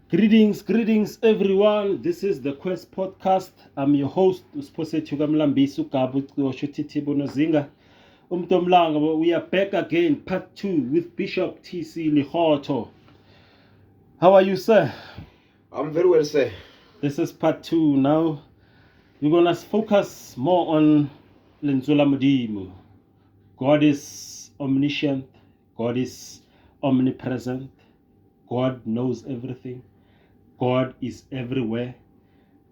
Greetings everyone. This is the Quest Podcast. I'm your host, Usposethu Kamlambisi Ugabu Titibo Nozinga. We are back again, part 2 with Bishop TC Lekgotho. How are you, sir? I'm very well, sir. This is part 2 now. We're gonna focus more on Lenzula Mudimu. God is omniscient, God is omnipresent, God knows everything. God is everywhere.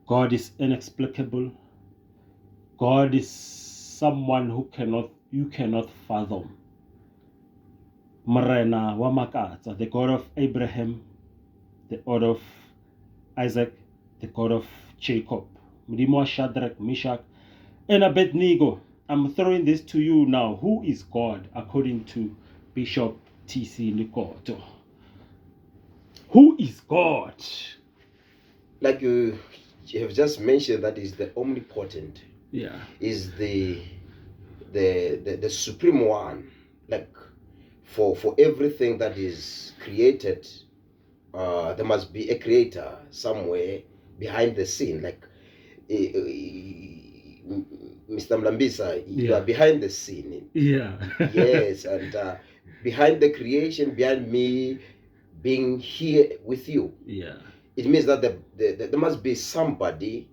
God is inexplicable. God is someone you cannot fathom. Marena Wamakata, the God of Abraham, the God of Isaac, the God of Jacob. Mdimo Shadrach, Meshach, and Abednego. I'm throwing this to you now. Who is God according to Bishop TC Lekgotho? Who is God? Like you have just mentioned, that is the omnipotent. Yeah. Is the supreme one. Like for everything that is created, there must be a creator somewhere behind the scene. Like Mr. Mlambisa, you are behind the scene. Yeah. Yes, and behind the creation, behind me being here with you. Yeah. It means that there must be somebody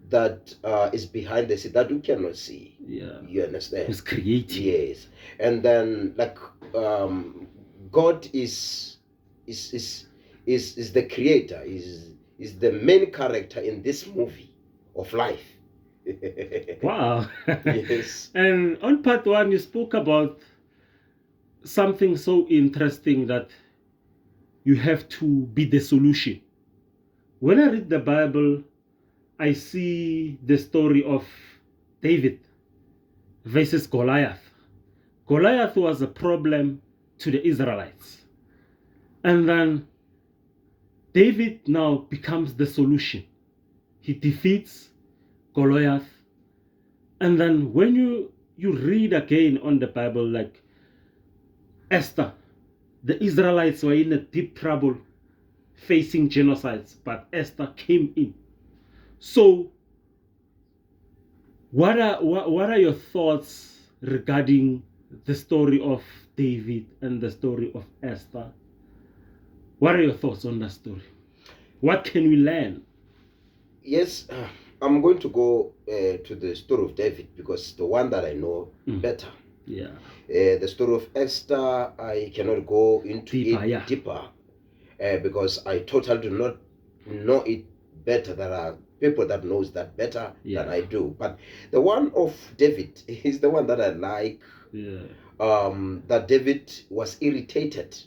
that is behind the scene that we cannot see. Yeah. You understand? Who's creating? Yes. And then God is the creator, is the main character in this movie of life. Wow. Yes. And on part 1 you spoke about something so interesting, that you have to be the solution. When I read the Bible, I see the story of David versus Goliath. Goliath was a problem to the Israelites. And then David now becomes the solution. He defeats Goliath. And then when you read again on the Bible, like Esther, the Israelites were in a deep trouble, facing genocides, but Esther came in. So what are your thoughts regarding the story of David and the story of Esther? What are your thoughts on that story? What can we learn? Yes, I'm going to go to the story of David because the one that I know better. Yeah. The story of Esther, I cannot go into deeper because I totally do not know it better. There are people that knows that better than I do. But the one of David is the one that I like. Yeah. That David was irritated.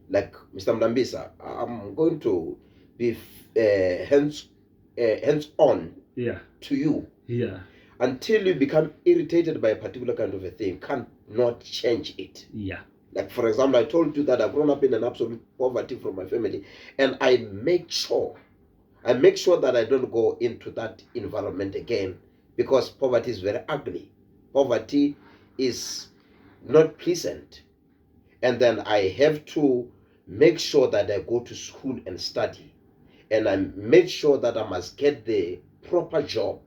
Like Mr. Mlambisa, I'm going to be hands on to you. Yeah. Until you become irritated by a particular kind of a thing, cannot change it. Yeah. Like, for example, I told you that I've grown up in an absolute poverty from my family, and I make sure that I don't go into that environment again, because poverty is very ugly. Poverty is not pleasant. And then I have to make sure that I go to school and study. And I make sure that I must get the proper job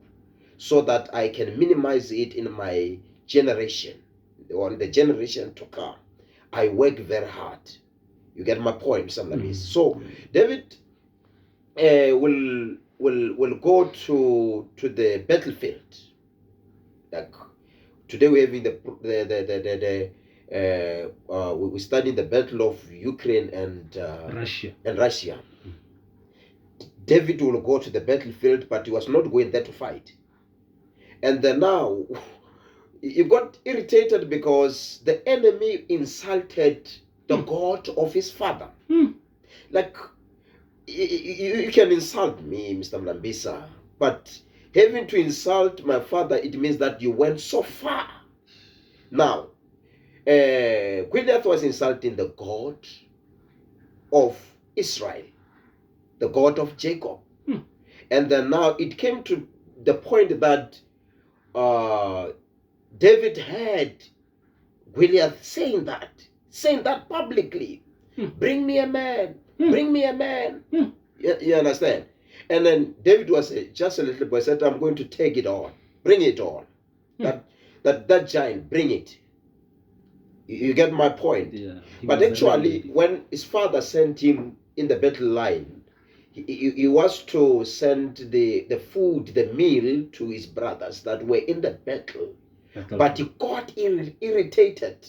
so that I can minimize it in my generation, or in the generation to come. I work very hard. You get my point, sometimes. So David will go to the battlefield. Like today we're having we studying the battle of Ukraine and Russia. David will go to the battlefield, but he was not going there to fight. And then now he got irritated because the enemy insulted the God of his father. Like, you can insult me, Mr. Mlambisa, but having to insult my father, it means that you went so far. Now, Goliath was insulting the God of Israel, the God of Jacob. And then now it came to the point that David heard Goliath saying that publicly. Bring me a man. Bring me a man. You understand? And then David was just a little boy, said, I'm going to take it all. Bring it all. That giant, bring it. You get my point? Yeah, but actually, when his father sent him in the battle line, he was to send the food, the meal to his brothers that were in the battle. But he got irritated.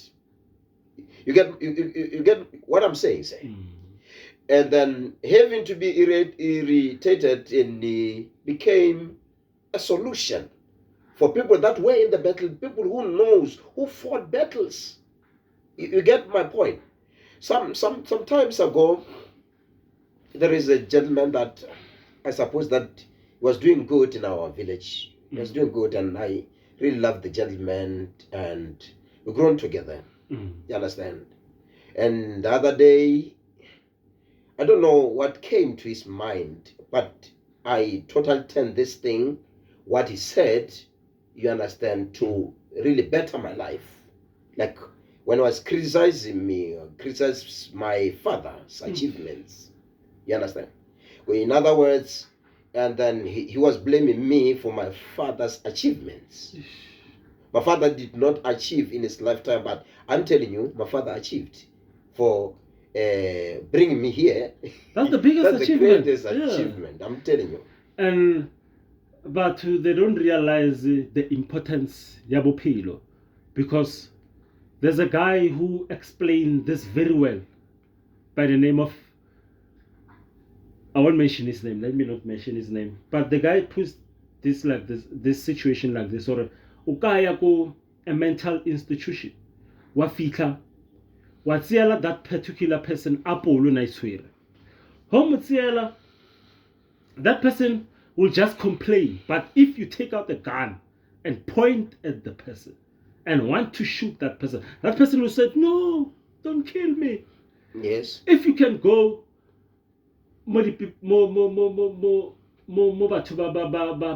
You get what I'm saying, say? And then having to be irritated, and he became a solution for people that were in the battle, people who fought battles. You get my point? Some times ago, there is a gentleman that I suppose that was doing good in our village. He was doing good, and I really loved the gentleman, and we grown together. You understand? And the other day, I don't know what came to his mind, but I totally turned this thing, what he said, you understand, to really better my life. Like when I was criticizing me, criticizing my father's achievements. You understand? In other words, and then he was blaming me for my father's achievements. My father did not achieve in his lifetime, but I'm telling you, my father achieved for bringing me here. That's the biggest That's achievement. The greatest achievement, I'm telling you. But they don't realize the importance ya bophelo, because there's a guy who explained this very well by the name of, I won't mention his name, let me not mention his name, but the guy puts this like this situation like this, or ukaya ko a mental institution wa fitla wa tsiela that particular person apolo na itshwere ho mo tsiela, that person will just complain. But if you take out the gun and point at the person and want to shoot that person will say, no, don't kill me. Yes. If you can go mo batho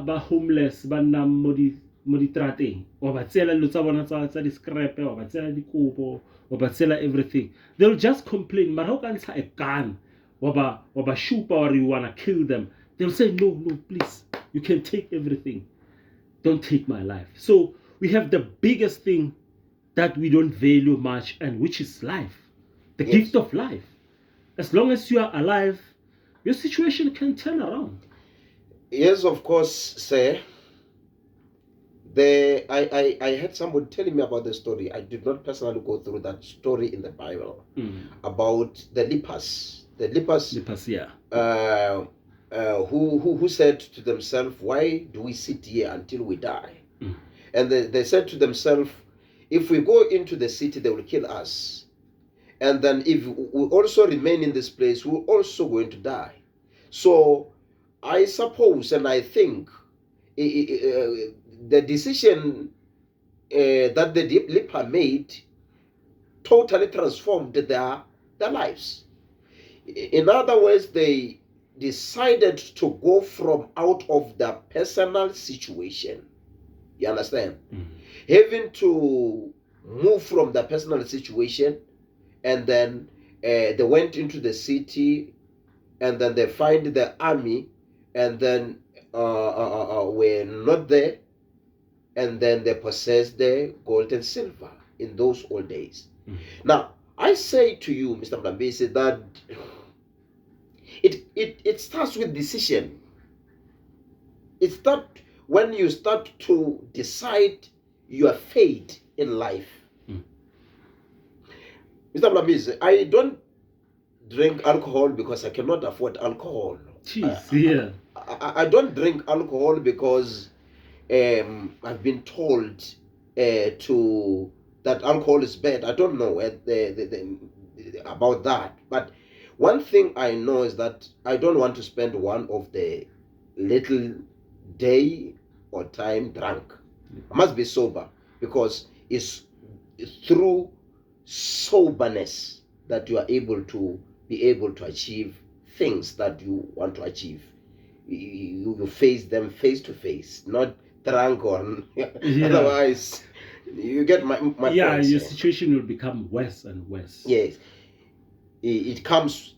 ba homeless ba nna mo ditrateng, wa ba tsela lo tsa bona tsa di-scrap, wa ba tsela dikobo, wa ba tsela everything, they'll just complain. But how can a gun wa ba shupa, or you wanna kill them, they'll say, no, please, you can take everything, don't take my life. So we have the biggest thing that we don't value much, and which is life, the gift of life. As long as you are alive, your situation can turn around. Yes, of course, sir. I had somebody telling me about the story. I did not personally go through that story in the Bible about the lepers. The lepers, yeah. Who said to themselves, why do we sit here until we die? And they said to themselves, if we go into the city, they will kill us. And then if we also remain in this place, we're also going to die. So I suppose, and I think, the decision that the leper made totally transformed their lives. In other words, they decided to go from out of the personal situation. You understand? Having to move from the personal situation, and then they went into the city, and then they find the army, and then were not there, and then they possessed the gold and silver in those old days. Now, I say to you, Mr. Mlambisi, that it starts with decision. It starts when you start to decide your fate in life. Mr. Mlambisi, I don't drink alcohol because I cannot afford alcohol. Jeez, I don't drink alcohol because I've been told that alcohol is bad. I don't know about that. But one thing I know is that I don't want to spend one of the little day or time drunk. I must be sober, because it's through soberness that you are able to achieve things that you want to achieve. You face them face to face, not drunk or otherwise. You get my point, your situation will become worse and worse. Yes, it comes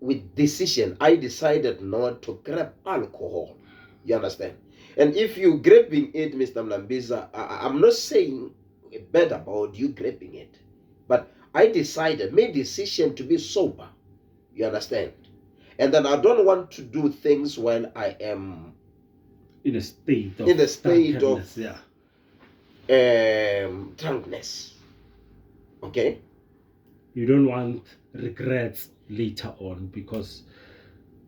with decision, I decided not to grab alcohol. You understand? And if you grabbing it, Mr. Mlambiza, I'm not saying bad about you grabbing it, but I made decision to be sober. You understand? And then I don't want to do things while I am in a state of drunkenness. Okay? You don't want regrets later on, because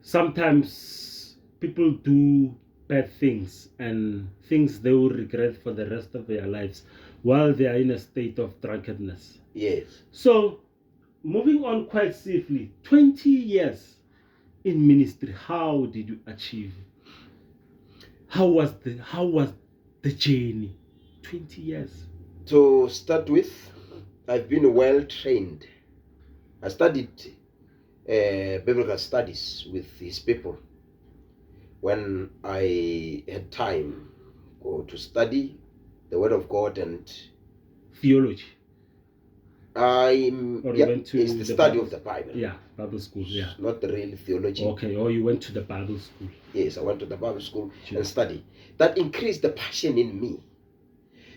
sometimes people do bad things and things they will regret for the rest of their lives while they are in a state of drunkenness. Yes. So, moving on quite safely, 20 years in ministry, how did you achieve? How was the journey? 20 years. To start with, I've been well trained. I studied biblical studies with these people when I had time to study the Word of God and theology. It's the study of the Bible. Yeah, Bible school. Yeah, not the real theology. Okay, or you went to the Bible school. Yes, I went to the Bible school and study. That increased the passion in me,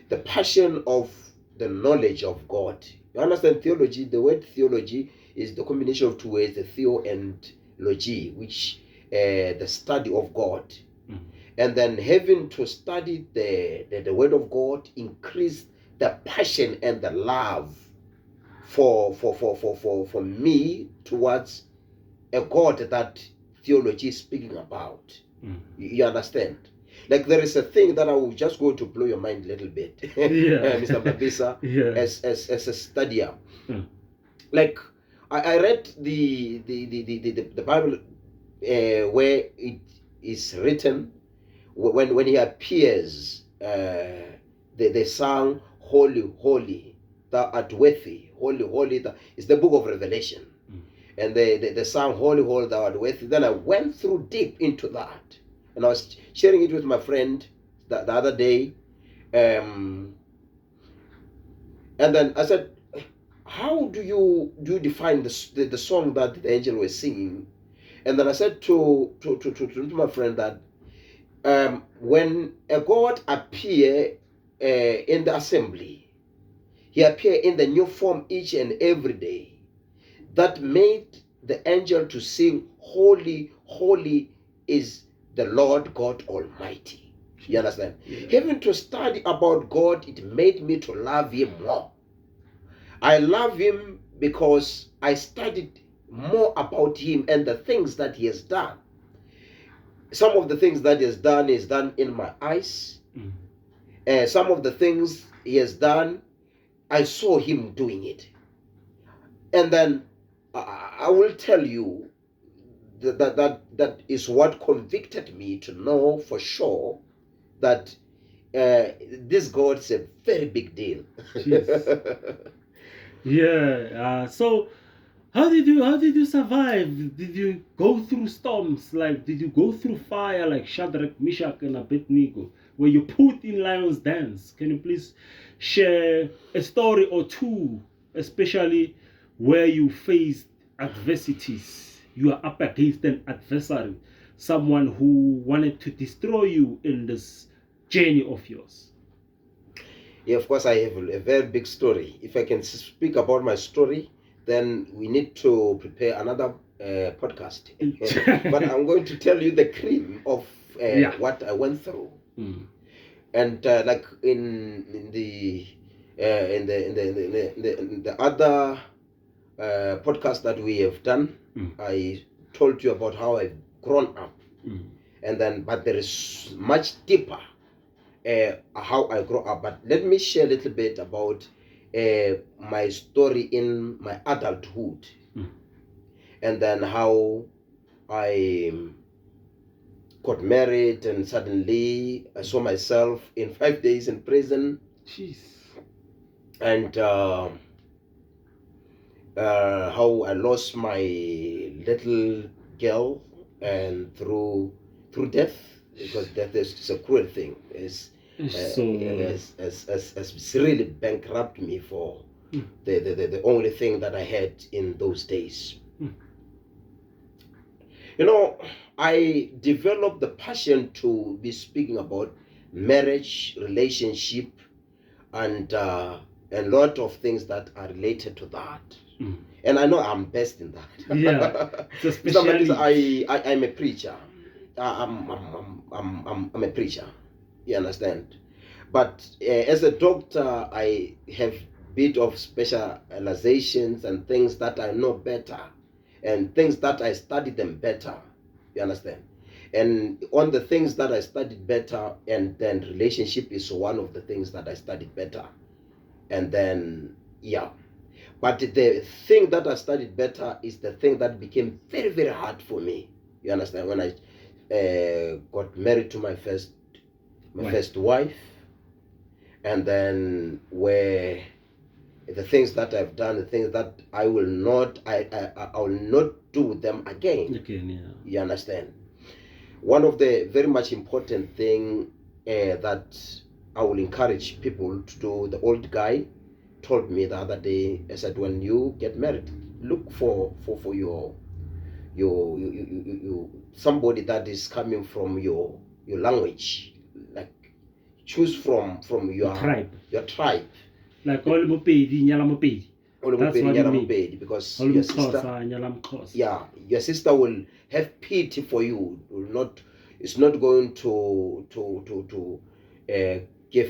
the passion of the knowledge of God. You understand theology? The word theology is the combination of two words, the theo and logy, which the study of God. And then having to study the Word of God increased the passion and the love for me towards a God that theology is speaking about. You understand? Like there is a thing that I will just going to blow your mind a little bit, Mr. Babisa, as a studier. Like I read the Bible where it is written when he appears, they sang holy, holy, thou art worthy, holy, holy. It's the book of Revelation. And the song Holy, Holy, Thou Art Worthy. Then I went through deep into that. And I was sharing it with my friend the other day. And then I said, how do you define the song that the angel was singing? And then I said to my friend that when a God appear in the assembly, he appear in the new form each and every day. That made the angel to sing, holy, holy is the Lord God Almighty. You understand? Yeah. Having to study about God, it made me to love him more. I love him because I studied more about him and the things that he has done. Some of the things that he has done is done in my eyes. Some of the things he has done, I saw him doing it. And then I will tell you that is what convicted me to know for sure that this God is a very big deal. Yeah. So how did you survive? Did you go through storms? Like, did you go through fire like Shadrach, Meshach, and Abednego, where you put in lions' dens? Can you please share a story or two, especially where you faced adversities? You are up against an adversary, someone who wanted to destroy you in this journey of yours. Yeah, of course, I have a very big story. If I can speak about my story, then we need to prepare another podcast. But I'm going to tell you the cream of what I went through. And like in the other podcast that we have done, I told you about how I've grown up, and then but there is much deeper how I grew up. But let me share a little bit about my story in my adulthood, and then how I got married, and suddenly I saw myself in 5 days in prison. Jeez. And how I lost my little girl, and through death, because death is a cruel thing. It's really bankrupt me for the only thing that I had in those days. You know, I developed the passion to be speaking about marriage, relationship, and a lot of things that are related to that. And I know I'm best in that. Yeah, it's a specialty. I'm a preacher. I'm a preacher. You understand? But as a doctor, I have bit of specializations and things that I know better, and things that I study them better. You understand? And on the things that I studied better, and then relationship is one of the things that I studied better. And then, yeah. But the thing that I studied better is the thing that became very, very hard for me. You understand? When I got married to my first wife, and then where the things that I've done, the things that I will not do them again. Yeah. You understand? One of the very much important thing that I will encourage people to do, the old guy told me the other day, I said, when you get married, look for your somebody that is coming from your language, like choose from your tribe. Your tribe. Like all Mopedi, Nyala Mopedi. That's what you mean. Because your sister will have pity for you. It's not going to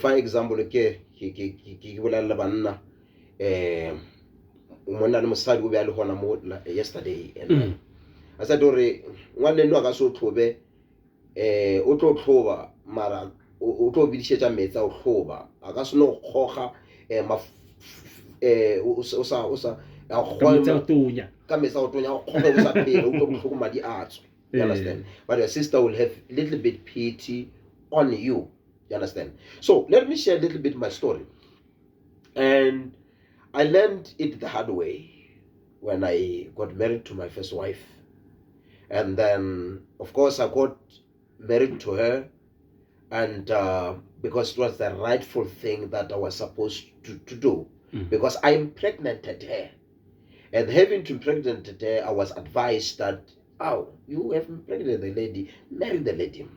for example, yesterday, and I said, one no ga so tlobe o tlo tloba mara o tlo bidishetsa metsa o tloba aka se no khoga o sa ka metsa o tonya o khoga o sa pele o tlo tlhogo madi a tswe. You understand? But your sister will have a little bit pity on you. You understand? So let me share a little bit my story. And I learned it the hard way when I got married to my first wife. And then, of course, I got married to her, and because it was the rightful thing that I was supposed to do, because I impregnated her. And having to impregnate her, I was advised that, oh, you have impregnated the lady, marry the lady.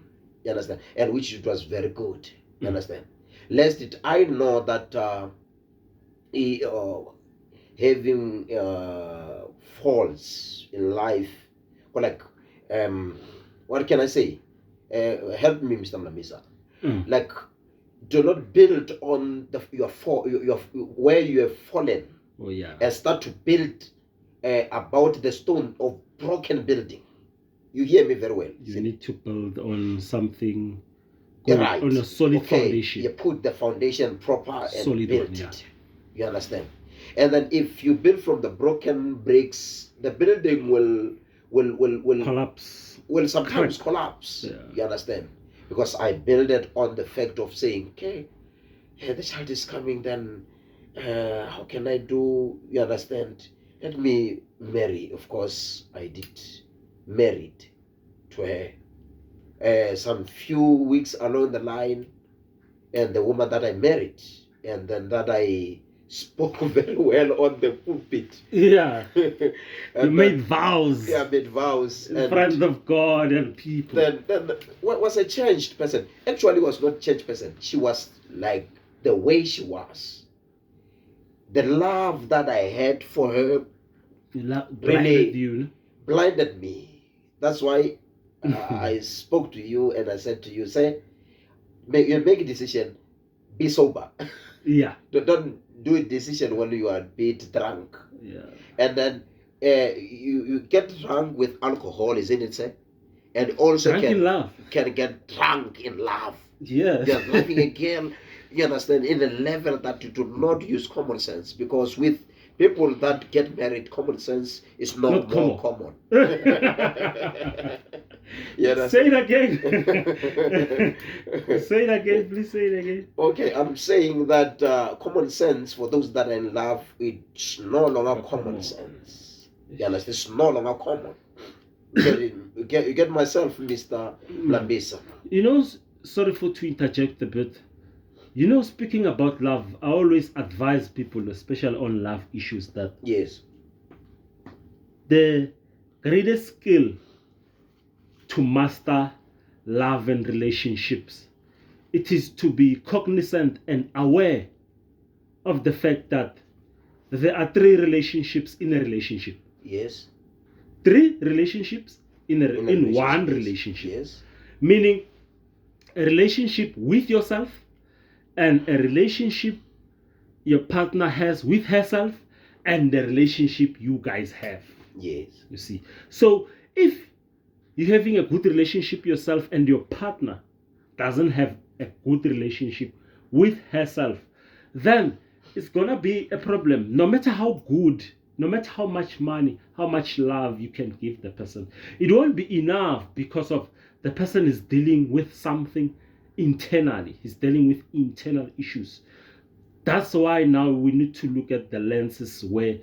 You understand? And which it was very good. You understand? Lest it, I know that having faults in life, or like, what can I say? Help me, Mr. Mlamisa. Like, do not build on your where you have fallen. Oh, yeah. And start to build about the stone of broken building. You hear me very well. You need to build on something right. On a solid foundation. You put the foundation proper and solid build one, yeah. it. You understand? And then if you build from the broken bricks, the building will collapse. Will sometimes collapse. Yeah. You understand? Because I build it on the fact of saying, okay, the child is coming, then how can I do? You understand? Let me marry. Of course, I did married to her. Some few weeks along the line, and the woman that I married, and then that I spoke very well on the pulpit. Yeah. You made vows. Yeah, I made vows. In front of God and people. Then was a changed person. Actually, was not changed person. She was like the way she was. The love that I had for her blinded me. That's why I spoke to you and I said to you, say, make a decision, be sober. Yeah. Don't do a decision when you are a bit drunk. Yeah. And then you get drunk with alcohol, isn't it, sir? And also can get drunk in love. Yeah. You're loving a girl, you understand, in a level that you do not use common sense. Because with people that get married, common sense is not more common. Say it again. Say it again, please say it again. Okay, I'm saying that common sense for those that are in love, it's no longer common sense. You understand? It's no longer common. You get myself, Mr. Lambisa. You know, sorry to interject a bit. You know, speaking about love, I always advise people, especially on love issues, that yes, the greatest skill to master love and relationships. It is to be cognizant and aware of the fact that there are 3 relationships in a relationship. Yes. 3 relationships in one yes. relationship. Yes. Meaning a relationship with yourself and a relationship your partner has with herself and the relationship you guys have. Yes. You see. So if you're having a good relationship yourself and your partner doesn't have a good relationship with herself, then it's gonna be a problem. No matter how good, no matter how much money, how much love you can give the person, it won't be enough because of the person is dealing with something internally. He's dealing with internal issues. That's why now we need to look at the lenses where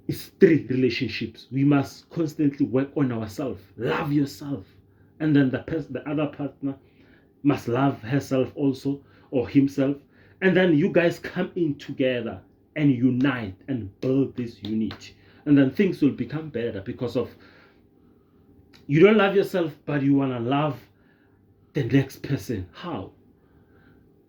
it's 3 relationships. We must constantly work on ourselves. Love yourself. And then the other partner must love herself also or himself. And then you guys come in together and unite and build this unity. And then things will become better because of you don't love yourself, but you want to love the next person. How?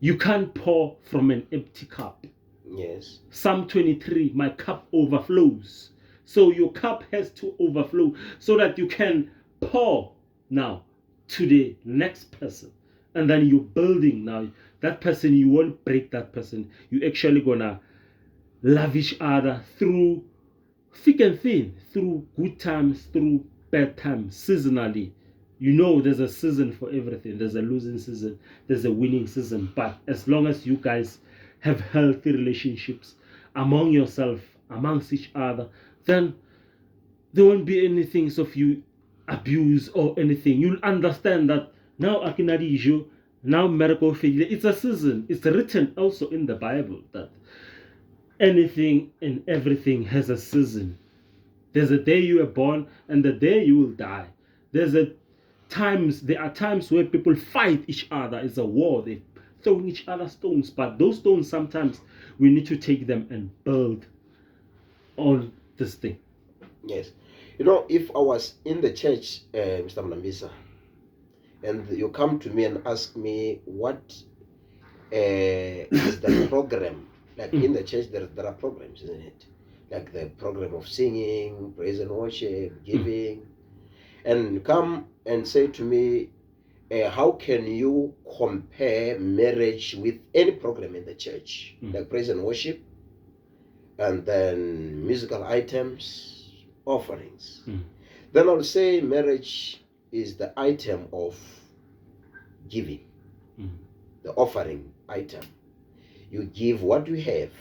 You can't pour from an empty cup. Yes. Psalm 23, my cup overflows. So your cup has to overflow so that you can pour now to the next person. And then you're building now. That person, you won't break that person. You're actually gonna love each other through thick and thin, through good times, through bad times, seasonally. You know there's a season for everything. There's a losing season, there's a winning season. But as long as you guys have healthy relationships among yourself, amongst each other, then there won't be anything of you abuse or anything. You'll understand that now Akinadijo, now miracle failure. It's a season. It's written also in the Bible that anything and everything has a season. There's a day you were born and the day you will die. There are times where people fight each other. It's a war. They throwing each other stones, but those stones sometimes we need to take them and build on this thing. Yes. You know, if I was in the church, Mr. Mlambisa, and you come to me and ask me what is the program, like in the church there are programs, isn't it? Like the program of singing, praise and worship, giving, and come and say to me, how can you compare marriage with any program in the church, like praise and worship, and then musical items, offerings? Then I'll say marriage is the item of giving, the offering item. You give what you have.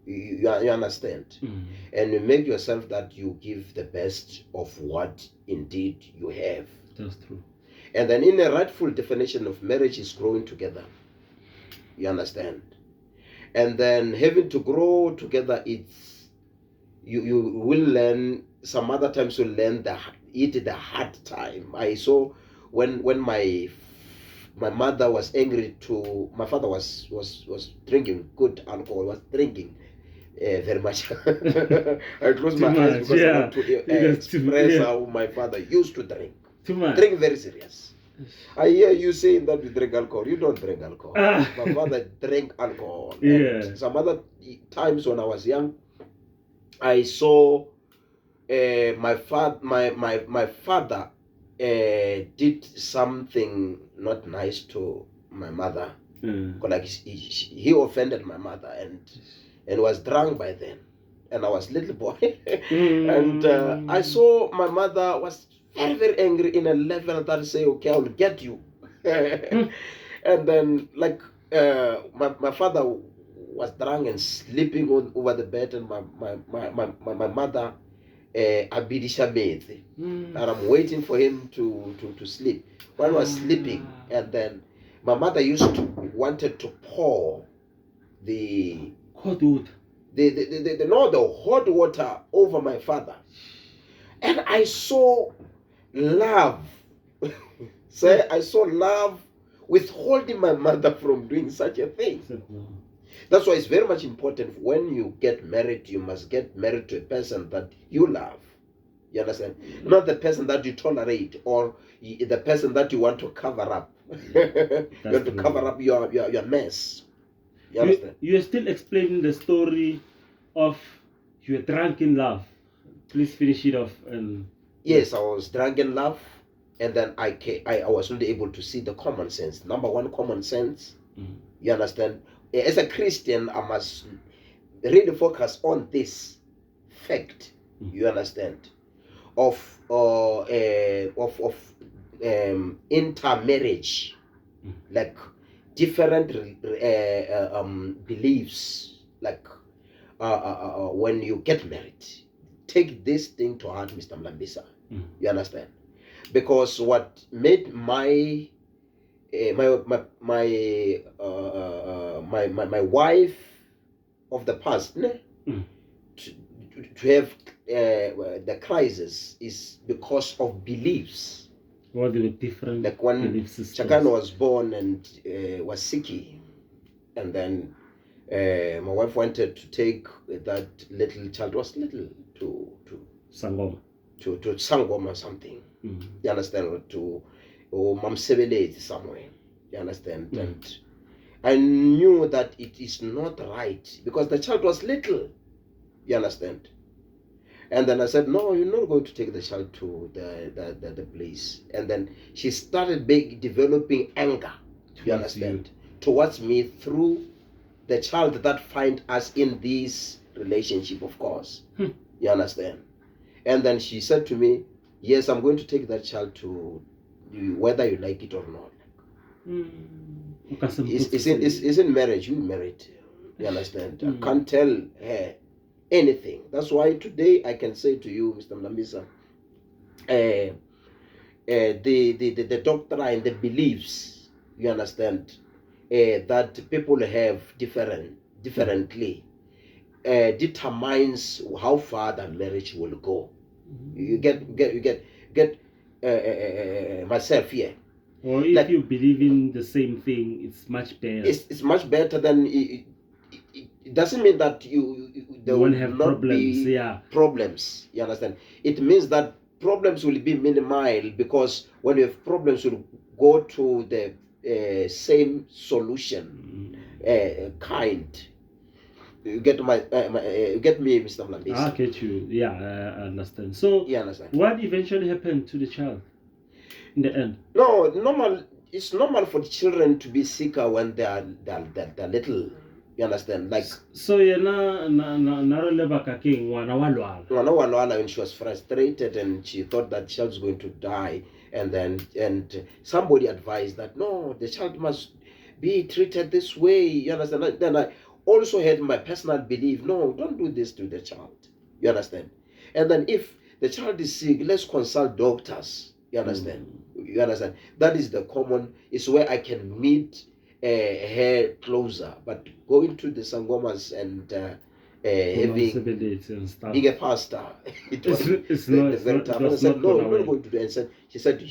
You understand, and you make yourself that you give the best of what indeed you have. That's true. And then in a rightful definition of marriage is growing together. You understand? And then having to grow together, it's you will learn. Some other times you'll learn the hard time. I saw when my mother was angry to my father was drinking good alcohol, was drinking very much. I closed my eyes because I want to express how my father used to drink. Too much. Drink very serious. I hear you saying that you drink alcohol. You don't drink alcohol. My father drank alcohol. Yeah. And some other times when I was young, I saw my father did something not nice to my mother. Like he offended my mother and was drunk by then. And I was little boy. And I saw my mother was very, very angry in a level that say, okay, I will get you. And then like my father was drunk and sleeping over the bed, and my mother abidisha and I'm waiting for him to sleep. While I was sleeping, and then my mother wanted to pour the hot water. The hot water over my father, and I saw love. I saw love withholding my mother from doing such a thing. That's why it's very much important when you get married, you must get married to a person that you love. You understand? Not the person that you tolerate or the person that you want to cover up. You want to cover up your mess. You understand? You are still explaining the story of you were drunk in love. Please finish it off. And yes, I was drunk in love, and then I was not able to see the common sense. Number one, common sense. Mm-hmm. You understand? As a Christian, I must really focus on this fact. Mm-hmm. You understand? Of intermarriage, like different beliefs, like when you get married. Take this thing to heart, Mr. Mlambisa. You understand? Because what made my wife of the past to have the crisis is because of beliefs. Well, they were different. Like when Chakano was born and was sicky, and then my wife wanted to take that little child, was little, to Sangoma. To Sangoma or something. Mm-hmm. You understand? To Mam Sebele somewhere. You understand? Mm-hmm. And I knew that it is not right because the child was little. You understand? And then I said, no, you're not going to take the child to the place. And then she started developing anger, you understand, towards me through the child that find us in this relationship, of course. You understand? And then she said to me, yes, I'm going to take that child to you, whether you like it or not. It's in marriage. You married. You understand? I can't tell her anything. That's why today I can say to you, Mr. Mlambisa, the doctrine, the beliefs, you understand, that people have differently determines how far the marriage will go. You get myself here. Or if like, you believe in the same thing, it's much better. It's much better than it doesn't mean that there will have not problems. be problems. You understand? It means that problems will be minimal because when you have problems, you'll go to the same solution kind. You get you get me, Mr. Mlambisa? I get you. Yeah, I understand. So, you understand? What eventually happened to the child in the end? No, normal. It's normal for children to be sicker when they're little. You understand? Like so, when she was frustrated and she thought that child was going to die, and somebody advised that no, the child must be treated this way. You understand? Then I also had my personal belief, no, don't do this to the child. You understand? And then if the child is sick, let's consult doctors. You understand? You understand? That is the common, is where I can meet her closer. But going to the Sangomas and having being a pastor, it's very tough. And I said, no, I'm not going to do it. And she said,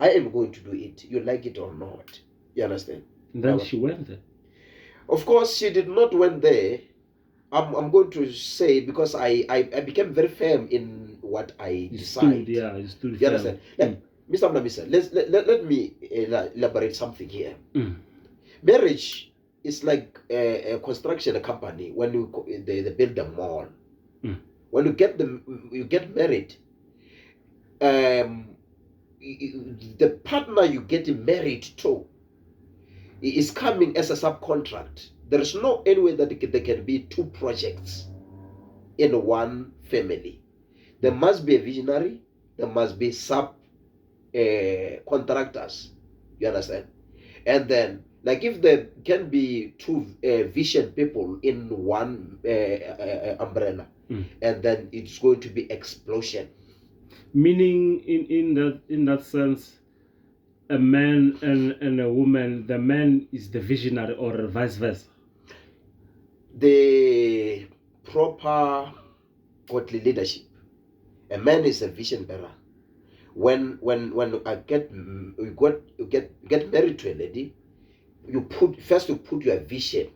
I am going to do it. You like it or not. You understand? And then she went there. Of course, she did not went there. I'm going to say because I became very firm in what I decided. You stood you understand? Mr. Mlambisa, let me elaborate something here. Marriage is like a construction company. When they build a mall, when you get married, the partner you get married to is coming as a subcontract. There is no any way that there can be two projects in one family. There must be a visionary. There must be sub contractors. You understand? And then, like if there can be two vision people in one umbrella, and then it's going to be explosion. Meaning, in that sense, a man and a woman, the man is the visionary, or vice versa. The proper godly leadership. A man is a vision bearer. When I get married to a lady, you put your vision,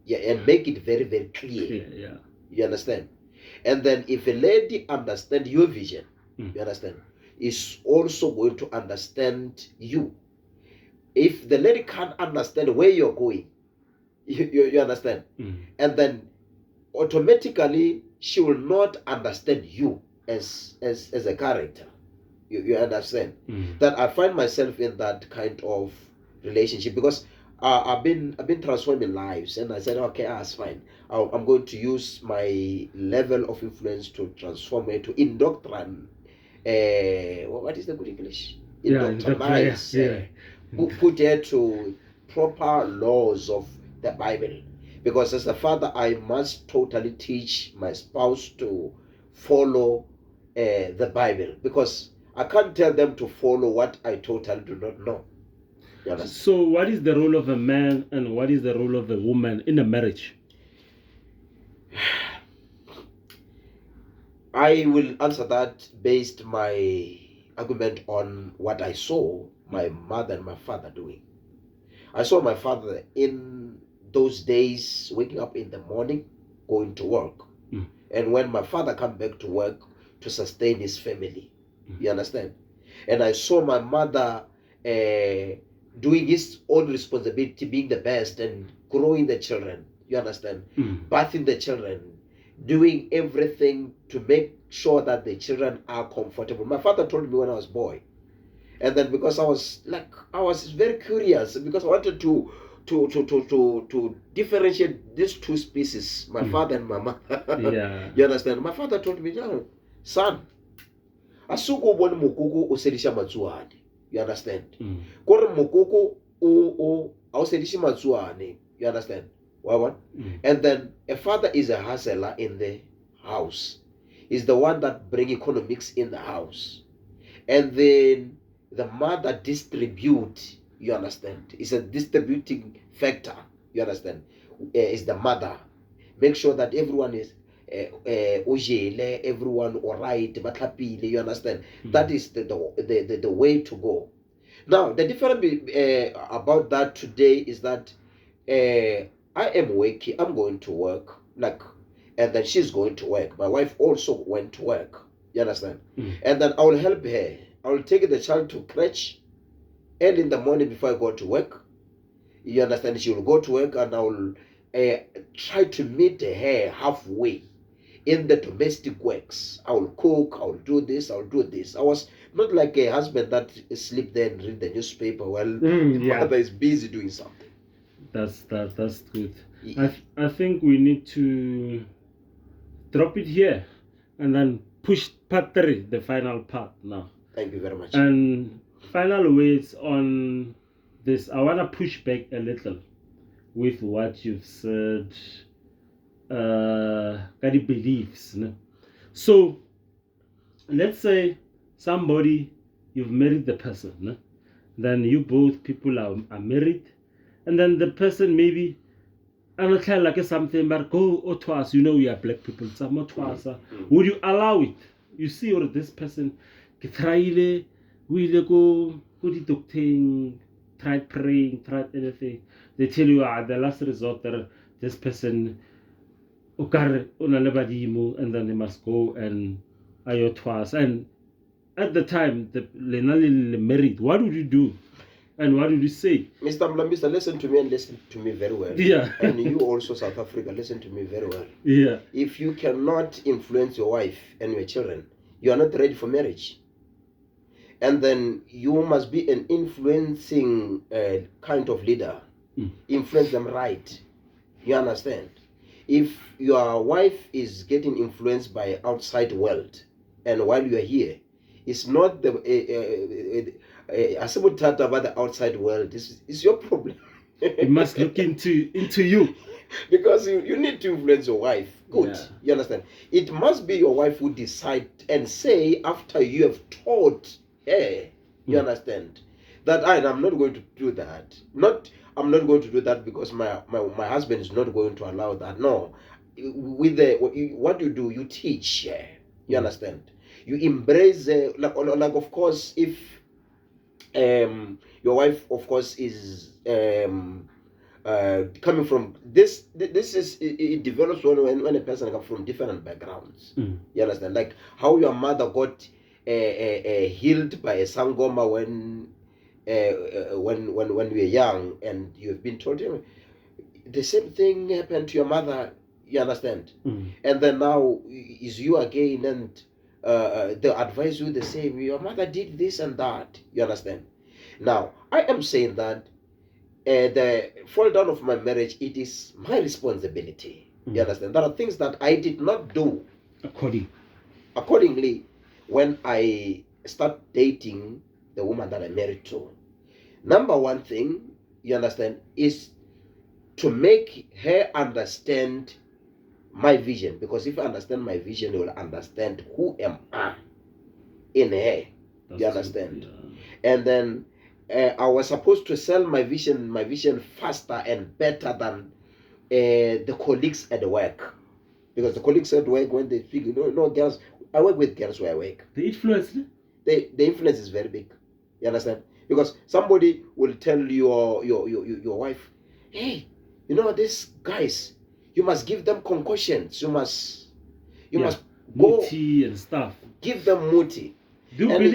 and make it very, very clear. Yeah. You understand? And then if a lady understands your vision, you understand, is also going to understand you. If the lady can't understand where you're going, you understand, and then automatically she will not understand you as a character. You understand? That I find myself in that kind of relationship because I've been transforming lives, and I said, okay, that's fine. I'm going to use my level of influence to transform it, to indoctrinate. What is the good English? Indoctrinize. Put it to proper laws of the Bible. Because as a father, I must totally teach my spouse to follow the Bible. Because I can't tell them to follow what I totally do not know. So what is the role of a man and what is the role of a woman in a marriage? I will answer that based my argument on what I saw my mother and my father doing. I saw my father in those days waking up in the morning, going to work. And when my father come back to work to sustain his family, you understand? And I saw my mother doing his own responsibility, being the best and growing the children, you understand? Bathing the children, doing everything to make sure that the children are comfortable. My father told me when I was a boy. And then because I was very curious because I wanted to differentiate these two species, my father and my mother. You understand? My father told me, no, son, asuko ubone mokoko o sedisha matsuane. You understand? Kore mokoko o sedisha matsuane. You understand? What? And then a father is a hustler in the house. He's the one that bring economics in the house. And then the mother distribute, you understand? It's a distributing factor, you understand? Is the mother. Make sure that everyone is everyone all right, you understand? That is the way to go. Now, the difference about that today is that I am working, I'm going to work, and then she's going to work. My wife also went to work, you understand? And then I will help her. I will take the child to crèche early in the morning before I go to work. You understand? She will go to work and I will try to meet her halfway in the domestic works. I will cook, I will do this, I will do this. I was not like a husband that sleep there and read the newspaper while mother is busy doing something. That's good. I think we need to drop it here and then push part 3, the final part now. Thank you very much. And final words on this. I want to push back a little with what you've said, kind of beliefs. No? So, let's say somebody, you've married the person, no? Then you both people are married, and then the person maybe, I'm not like something, but go twice, we are black people, some twice. Would you allow it? You see, or this person, we go the doctor, tried praying, tried anything. They tell you at the last resort that this person, and then they must go and ayo twice. And at the time, the married, what would you do? And what did you say? Mr. Mlambisa, listen to me and listen to me very well. Yeah. And you also, South Africa, listen to me very well. Yeah. If you cannot influence your wife and your children, you are not ready for marriage. And then you must be an influencing kind of leader. Influence them right. You understand? If your wife is getting influenced by outside world, and while you are here, it's not the about the outside world. It's your problem. You must look into you. Because you need to influence your wife. Good. Yeah. You understand? It must be your wife who decide and say after you have taught her, you understand, that I'm not going to do that. I'm not going to do that because my husband is not going to allow that. No. With what you do, you teach her. You understand? You embrace like of course, if your wife of course is coming from this is it develops when a person comes from different backgrounds. You understand, like how your mother got healed by a sangoma when you were young, and you've been told the same thing happened to your mother. You understand, and then now is you again, and they advise you the same. Your mother did this and that. You understand. Now I am saying that the fall down of my marriage, it is my responsibility. You understand? There are things that I did not do accordingly when I start dating the woman that I married to. Number one thing, you understand, is to make her understand my vision. Because if you understand my vision, you will understand who am I in her. You understand? And then I was supposed to sell my vision faster and better than the colleagues at work, because the colleagues at work, when they speak, no girls. I work with girls where I work. The influence. The influence is very big. You understand? Because somebody will tell your wife, hey, these guys, you must give them concussions. You must go muti and stuff. Give them muti. Do you believe